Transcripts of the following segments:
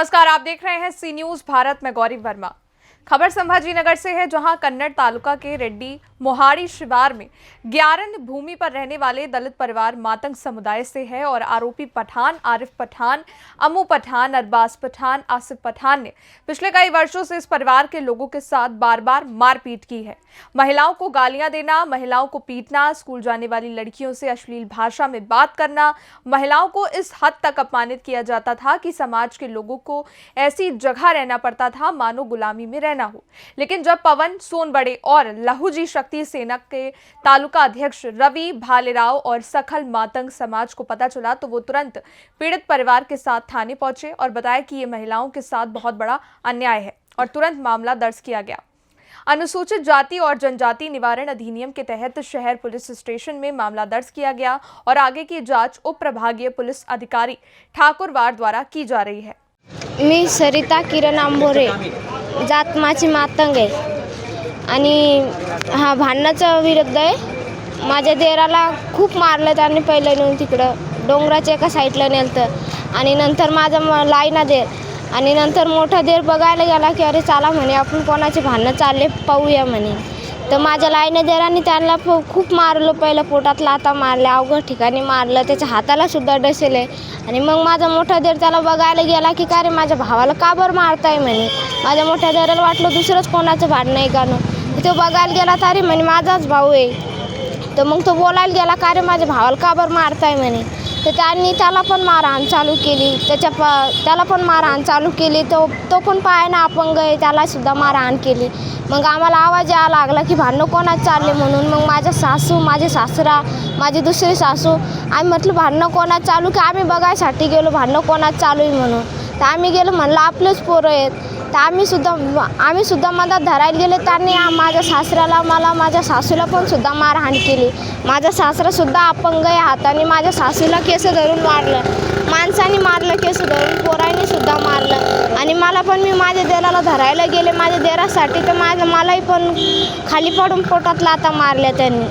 नमस्कार, आप देख रहे हैं सी न्यूज भारत में गौरी वर्मा। खबर संभाजीनगर से है, जहां कन्नड़ तालुका के रेड्डी मोहाड़ी शिवार में 11 भूमि पर रहने वाले दलित परिवार मातंग समुदाय से है और आरोपी पठान, आरिफ पठान, अमू पठान, अरबाज पठान, आसिफ पठान ने पिछले कई वर्षों से इस परिवार के लोगों के साथ बार बार मारपीट की है। महिलाओं को गालियां देना, महिलाओं को पीटना, स्कूल जाने वाली लड़कियों से अश्लील भाषा में बात करना, महिलाओं को इस हद तक अपमानित किया जाता था कि समाज के लोगों को ऐसी जगह रहना पड़ता था मानो गुलामी में रहना हो। लेकिन जब पवन सोनबड़े और लहूजी शक्ति सेना के तालुका अध्यक्ष रवि भालेराव और सखल मातंग समाज को पता चला तो वो तुरंत पीड़ित परिवार के साथ थाने पहुंचे और बताया कि ये महिलाओं के साथ बहुत बड़ा अन्याय है और तुरंत मामला दर्ज किया गया। अनुसूचित जाति और जनजाति निवारण अधिनियम के तहत शहर पुलिस स्टेशन में मामला दर्ज किया गया और आगे की जांच उप प्रभागीय पुलिस अधिकारी ठाकुरवार द्वारा की जा रही है। मी सरिता किरण आंबोरे, जात माझी मातंग आहे आणि हा भांडणाचा विरुद्ध आहे। माझ्या देराला खूप मारलं त्यांनी, पहिलं नेऊन तिकडं डोंगराच्या एका साईडला नेलतं आणि नंतर माझा लाईना देर आणि नंतर मोठा देर बघायला गेला की अरे चला म्हणे आपण कोणाचे भांडणं चालले पाहूया म्हणे। तर माझ्या लाईना देराने त्यांना खूप मारलं, पहिलं पोटात लाथा मारल्या, अवघड ठिकाणी मारलं, त्याच्या हाताला सुद्धा डसेले आणि मग माझा मोठा देर त्याला बघायला गेला की का रे माझ्या भावाला का बरं मारताय म्हणे। माझ्या मोठ्या देराला वाटलं दुसरंच कोणाचं भांडणं आहे का नो, तो बघायला गेला तर अरे म्हणे माझाच भाऊ आहे। तर मग तो बोलायला गेला का रे माझ्या भावाला का बरं मारताय म्हणे। तर त्यांनी त्याला पण मारहाण चालू केली, त्याला पण मारहाण चालू केली। तो पण पायानं अपंग आहे, त्याला सुद्धा मारहाण केली। मग आम्हाला आवाज यायला लागला की भांडणं कोणाच चालले म्हणून। मग माझ्या सासू, माझे सासरा, माझी दुसरी सासू, आम्ही म्हटलं भांडणं कोणाच चालू, की आम्ही बघायसाठी गेलो भांडणं कोणाच चालू आहे म्हणून। तर आम्ही गेलो, म्हणलं आपलेच पोरं आहेत। तर आम्ही सुद्धा मधात धरायला गेले, त्यांनी माझ्या सासऱ्याला, मला, माझ्या सासूला पण सुद्धा मारहाण केली। माझा सासरा सुद्धा अपंग आहे, हाताने माझ्या सासूला केस धरून मारलं, माणसाने मारलं केस धरून, पोराने सुद्धा मारलं आणि मला पण, मी माझ्या देराला धरायला गेले माझ्या देरासाठी, तर मलाही पण खाली पडून पोटात लाथा मारल्या त्यांनी।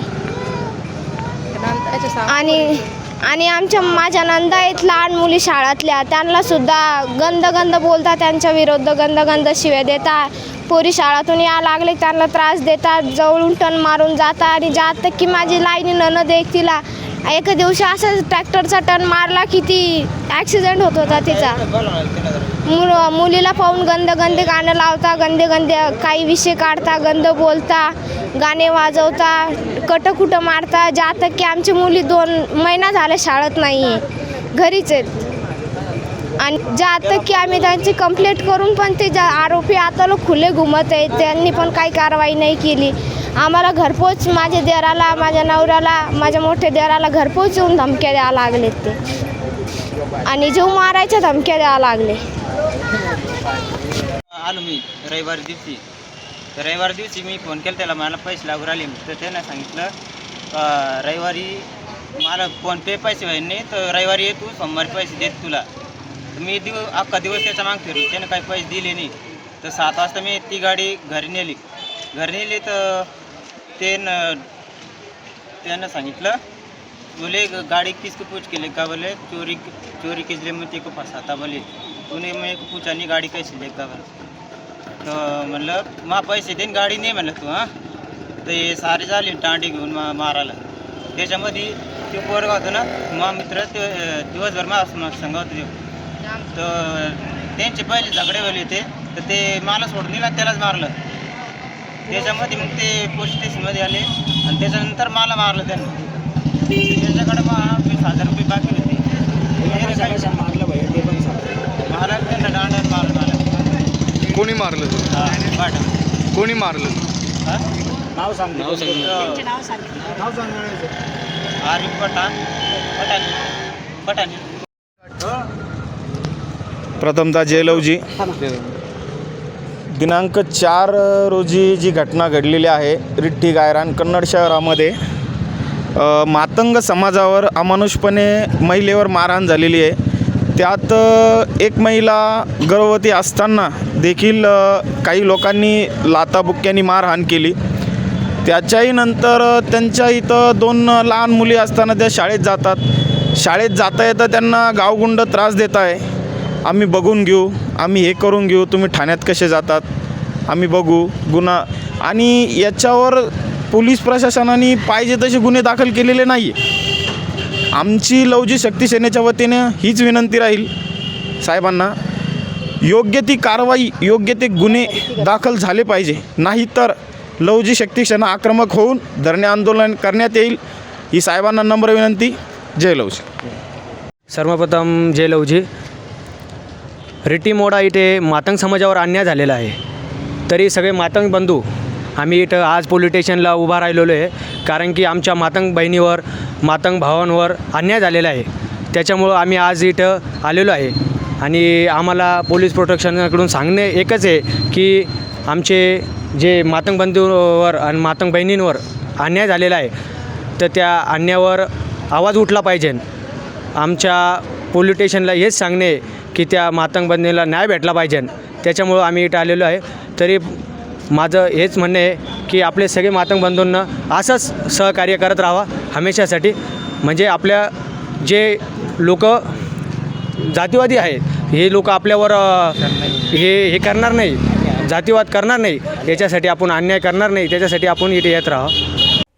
आणि माझ्या नंदा आहेत लहान मुली शाळातल्या, त्यांना सुद्धा गंद बोलतात, त्यांच्या विरुद्ध गंद शिव्या देतात। पोरी शाळातून या लागले त्यांना त्रास देतात, जवळून टन मारून जातात आणि जात की माझी लाईनी ननद एक, तिला एका दिवशी असं ट्रॅक्टरचा टन मारला की ती ॲक्सिडेंट होत होता तिचा। मुलीला पाहून गंदे गाणं लावता, गंदे काही विषय काढता, गंद बोलता, गाणे वाजवता, कटकुटं मारता, जात की आमची मुली 2 महिना झाले शाळेत नाही आहे, घरीच आहेत। आणि जात की आम्ही त्यांची कंप्लेंट करून पण ते आरोपी आता खुले घुमत आहेत, त्यांनी पण काही कारवाई नाही केली। आम्हाला घरपोच, माझ्या देराला, माझ्या नवऱ्याला, माझ्या मोठ्या देराला घरपोच येऊन धमक्या द्यायला लागलेत ते आणि जीव मारायच्या धमक्या द्यायला लागले। आलो मी रविवारी दिवशी मी फोन केला त्याला, मला पैसे लागू राहिले। तर त्यानं सांगितलं रविवारी मला फोनपे पैसे व्हायचे नाही, तर रविवारी ये तू, सोमवारी पैसे देत तुला। तर मी अख्खा दिवस त्याचा माग फिरलो, त्यानं काही पैसे दिले नाही। तर 7 वाजता मी ती गाडी घरी नेली तर त्यानं सांगितलं बोले गाड़ी किसको पूछ के लेगा, बोले चोरी किस लिए मुझे को फंसाता, बोले तूने मेरे को पूछा नहीं गाड़ी कैसे लेगा बोले। तो म्हणलं मा पैसे देईन गाडी नाही म्हणलं तू। हां तर हे सारे झाले टांडी घेऊन मारायला। त्याच्यामध्ये ते पोरगा होतं ना मा मित्र, ते दिवसभर संघ होतं। तर त्यांचे पहिले झगडे झाले तर ते मला सोडून दिला, त्यालाच मारलं। त्याच्यामध्ये मग ते पोलीस स्टेशनमध्ये आले आणि त्याच्यानंतर मला मारलं त्यांनी। त्याच्याकडे 20,000 रुपये बाकी होते, मला त्यांना दांड्यात मारलं। कोणी मारलं? कोणी मारलं? नाव सांग। आरिफ पठाण। प्रथमतः जयलवजी, दिनांक 4 रोजी जी घटना घडलेली आहे रिट्टी गायरान कन्नड शहरामध्ये, मातंग समाजावर अमानुषपणे महिलेवर मारहाण झालेली आहे। त्यात एक महिला गर्भवती असताना देखील काही लोकांनी लाथाबुक्क्यांनी मारहाण केली। त्याच्याही नंतर त्यांच्या इथं 2 लहान मुली असताना त्या शाळेत जातात, शाळेत जाता येतं त्यांना गावगुंड त्रास देत आहे आम्ही बघून घेऊ, आम्ही हे करून घेऊ, तुम्ही ठाण्यात कसे जातात आम्ही बघू गुन्हा. आणि याच्यावर पोलीस प्रशासनाने पाहिजे तसे गुन्हे दाखल केलेले नाही आहे. आमची लवजी शक्ती सेनेच्या वतीने हीच विनंती राहील साहेबांना, योग्य ती कारवाई, योग्य ते गुन्हे दाखल झाले पाहिजे, नाही तर लवजी शक्ती सेना आक्रमक होऊन धरणे आंदोलन करण्यात येईल. ही साहेबांना नम्र विनंती. जय लवजी. सर्वप्रथम जय लवजी. रिटीमोडा इथे मातंग समाजावर अन्याय झालेला आहे, तरी सगळे मातंग बंधू आम्ही इथं आज पोलीस स्टेशनला उभा राहिलेलो आहे. कारण की आमच्या मातंग बहिणीवर, मातंग भावांवर अन्याय झालेला आहे. त्याच्यामुळं आम्ही आज इथं आलेलो आहे. आणि आम्हाला पोलीस प्रोटेक्शनकडून सांगणे एकच आहे की आमचे जे मातंग बंधूंवर आणि मातंग बहिणींवर अन्याय झालेला आहे, तर त्या अन्यायावर आवाज उठला पाहिजे. आमच्या पोलीस स्टेशनला हेच सांगणे की त्या मातंग बंधूंना न्याय भेटला पाहिजे. त्याच्यामुळं आम्ही इथं आलेलो आहे. तरी माझं हेच म्हणणं आहे की आपले सगळे मातंग बंधूंना असंच सहकार्य करत राहावा हमेशासाठी. म्हणजे आपल्या जे लोक जातीवादी आहेत, हे लोक आपल्यावर हे करणार नाही, जातीवाद करणार नहीं, याच्यासाठी आपण अन्याय करणार नहीं, त्याच्यासाठी आपण इथे येत राहा.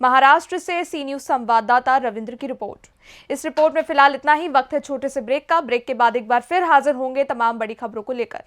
महाराष्ट्र से सी न्यूज संवाददाता रविंद्र की रिपोर्ट। इस रिपोर्ट में फिलहाल इतना ही। वक्त है छोटे से ब्रेक का। ब्रेक के बाद एक बार फिर हाजिर होंगे तमाम बड़ी खबरों को लेकर।